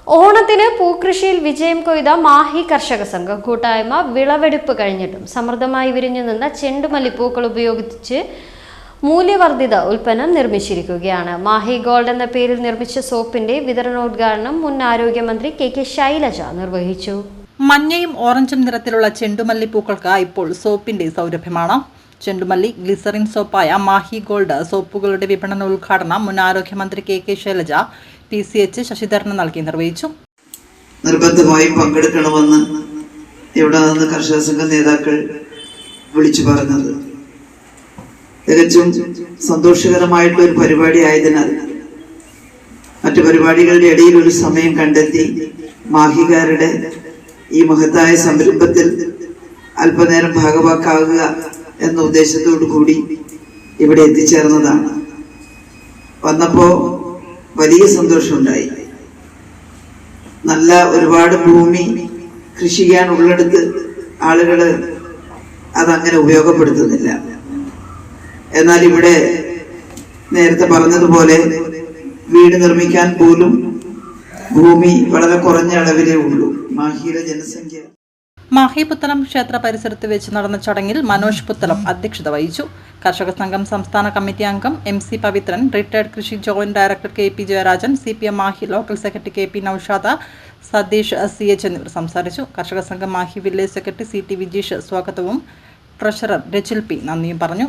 ഓണത്തിന് പൂക്കൃഷിയിൽ വിജയം കൊയ്ത മാഹി കർഷക സംഘം കൂട്ടായ്മ വിളവെടുപ്പ് കഴിഞ്ഞിട്ടും സമൃദ്ധമായി വിരിഞ്ഞു നിന്ന ചെണ്ടുമല്ലിപ്പൂക്കൾ ഉപയോഗിച്ച് മൂല്യവർദ്ധിത ഉൽപ്പന്നം നിർമ്മിച്ചിരിക്കുകയാണ്. മാഹി ഗോൾഡ് എന്ന പേരിൽ നിർമ്മിച്ച സോപ്പിന്റെ വിതരണോദ്ഘാടനം മുൻ ആരോഗ്യമന്ത്രി കെ ശൈലജ നിർവഹിച്ചു. മഞ്ഞയും ഓറഞ്ചും നിറത്തിലുള്ള ചെണ്ടുമല്ലിപ്പൂക്കൾക്ക് ഇപ്പോൾ സോപ്പിന്റെ സൗരഭ്യമാണ്. ചെണ്ടുമല്ലി ഗ്ലിസറിൻ സോപ്പായ മാഹി ഗോൾഡ് സോപ്പുകളുടെ വിപണനോദ്ഘാടനം മുൻ ആരോഗ്യമന്ത്രി കെ ശൈലജ PCH ശശിധരന് നൽകി നിർവഹിച്ചു. നിർബന്ധമായും പങ്കെടുക്കണമെന്ന് ഇവിടെ നിന്ന് കർഷക സംഘ നേതാക്കൾ വിളിച്ചു പറഞ്ഞത് തികച്ചും സന്തോഷകരമായിട്ടുള്ള ഒരു പരിപാടി ആയതിനാൽ മറ്റു പരിപാടികളുടെ ഇടയിൽ ഒരു സമയം കണ്ടെത്തി മാഹികാരുടെ ഈ മഹത്തായ സംരംഭത്തിൽ അല്പനേരം ഭാഗവാക്കാവുക എന്ന ഉദ്ദേശത്തോടു കൂടി ഇവിടെ എത്തിച്ചേർന്നതാണ്. വന്നപ്പോ വലിയ സന്തോഷമുണ്ടായി. നല്ല ഒരുപാട് ഭൂമി കൃഷി ചെയ്യാൻ ഉള്ളിടത്ത് ആളുകള് അതങ്ങനെ ഉപയോഗപ്പെടുത്തുന്നില്ല. എന്നാൽ ഇവിടെ നേരത്തെ പറഞ്ഞതുപോലെ വീട് നിർമ്മിക്കാൻ പോലും ഭൂമി വളരെ കുറഞ്ഞ അളവിലേ ഉള്ളൂ. മാഹിയിലെ ജനസംഖ്യ മാഹി പുത്തലം ക്ഷേത്ര പരിസരത്ത് വെച്ച് നടന്ന ചടങ്ങിൽ മനോജ് പുത്തലം അധ്യക്ഷത വഹിച്ചു. കർഷക സംഘം സംസ്ഥാന കമ്മിറ്റി അംഗം MC പവിത്രൻ, റിട്ടയർഡ് കൃഷി joint director KP Jayarajan, CPM Mahe local secretary KP Noushad, Satheesh CH എന്നിവർ സംസാരിച്ചു. കർഷക സംഘം Mahe village secretary CT Vijeesh സ്വാഗതവും ട്രഷറർ രജിൽ P നന്ദിയും പറഞ്ഞു.